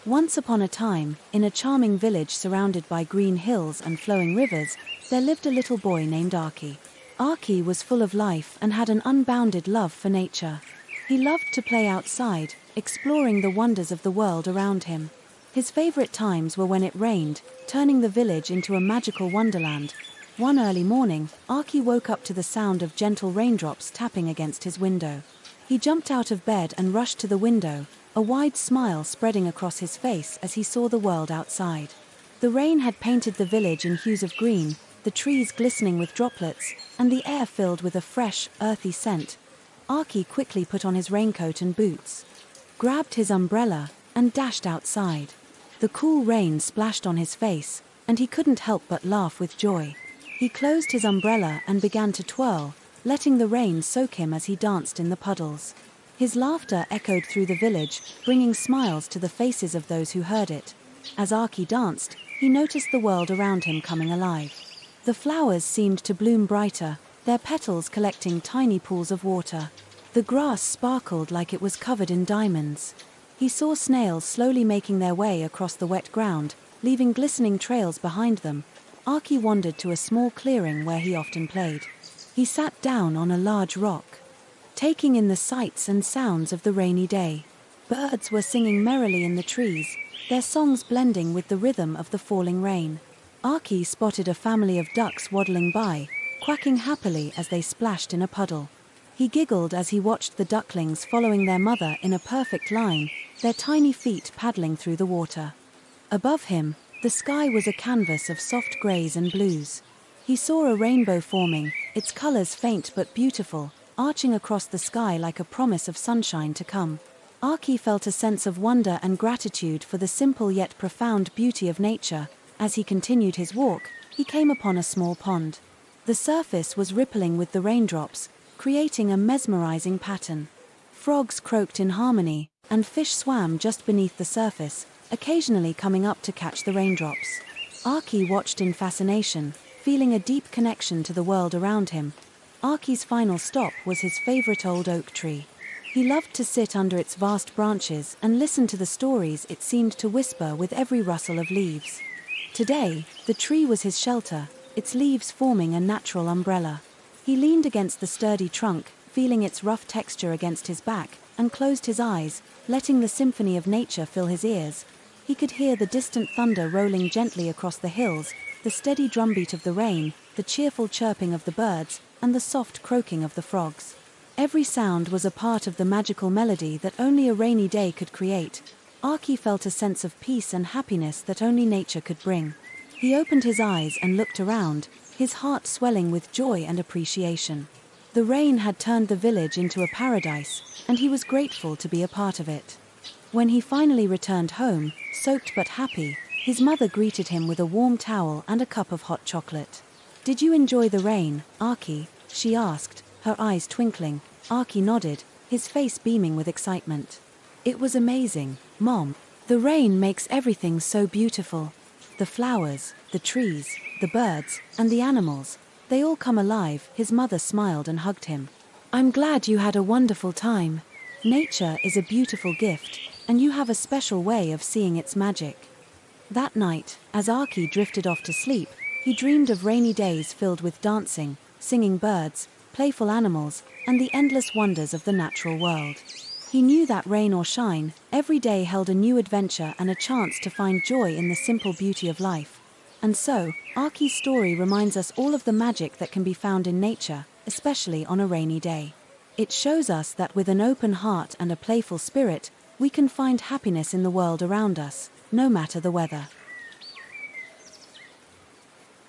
Once upon a time, in a charming village surrounded by green hills and flowing rivers, there lived a little boy named Aaqi. Aaqi was full of life and had an unbounded love for nature. He loved to play outside, exploring the wonders of the world around him. His favorite times were when it rained, turning the village into a magical wonderland. One early morning, Aaqi woke up to the sound of gentle raindrops tapping against his window. He jumped out of bed and rushed to the window, a wide smile spreading across his face as he saw the world outside. The rain had painted the village in hues of green, the trees glistening with droplets, and the air filled with a fresh, earthy scent. Aaqi quickly put on his raincoat and boots, grabbed his umbrella, and dashed outside. The cool rain splashed on his face, and he couldn't help but laugh with joy. He closed his umbrella and began to twirl, letting the rain soak him as he danced in the puddles. His laughter echoed through the village, bringing smiles to the faces of those who heard it. As Aaqi danced, he noticed the world around him coming alive. The flowers seemed to bloom brighter, their petals collecting tiny pools of water. The grass sparkled like it was covered in diamonds. He saw snails slowly making their way across the wet ground, leaving glistening trails behind them. Aaqi wandered to a small clearing where he often played. He sat down on a large rock, taking in the sights and sounds of the rainy day. Birds were singing merrily in the trees, their songs blending with the rhythm of the falling rain. Aaqi spotted a family of ducks waddling by, quacking happily as they splashed in a puddle. He giggled as he watched the ducklings following their mother in a perfect line, their tiny feet paddling through the water. Above him, the sky was a canvas of soft grays and blues. He saw a rainbow forming, its colors faint but beautiful, arching across the sky like a promise of sunshine to come. Aaqi felt a sense of wonder and gratitude for the simple yet profound beauty of nature. As he continued his walk, he came upon a small pond. The surface was rippling with the raindrops, creating a mesmerizing pattern. Frogs croaked in harmony, and fish swam just beneath the surface, occasionally coming up to catch the raindrops. Aaqi watched in fascination, feeling a deep connection to the world around him. Aaqi's final stop was his favorite old oak tree. He loved to sit under its vast branches and listen to the stories it seemed to whisper with every rustle of leaves. Today, the tree was his shelter, its leaves forming a natural umbrella. He leaned against the sturdy trunk, feeling its rough texture against his back, and closed his eyes, letting the symphony of nature fill his ears. He could hear the distant thunder rolling gently across the hills, the steady drumbeat of the rain, the cheerful chirping of the birds, and the soft croaking of the frogs. Every sound was a part of the magical melody that only a rainy day could create. Aaqi felt a sense of peace and happiness that only nature could bring. He opened his eyes and looked around, his heart swelling with joy and appreciation. The rain had turned the village into a paradise, and he was grateful to be a part of it. When he finally returned home, soaked but happy, his mother greeted him with a warm towel and a cup of hot chocolate. "Did you enjoy the rain, Aaqi?" she asked, her eyes twinkling. Aaqi nodded, his face beaming with excitement. "It was amazing, Mom. The rain makes everything so beautiful. The flowers, the trees, the birds, and the animals, they all come alive." His mother smiled and hugged him. "I'm glad you had a wonderful time. Nature is a beautiful gift, and you have a special way of seeing its magic." That night, as Aaqi drifted off to sleep, he dreamed of rainy days filled with dancing, singing birds, playful animals, and the endless wonders of the natural world. He knew that rain or shine, every day held a new adventure and a chance to find joy in the simple beauty of life. And so, Aaqi's story reminds us all of the magic that can be found in nature, especially on a rainy day. It shows us that with an open heart and a playful spirit, we can find happiness in the world around us, no matter the weather.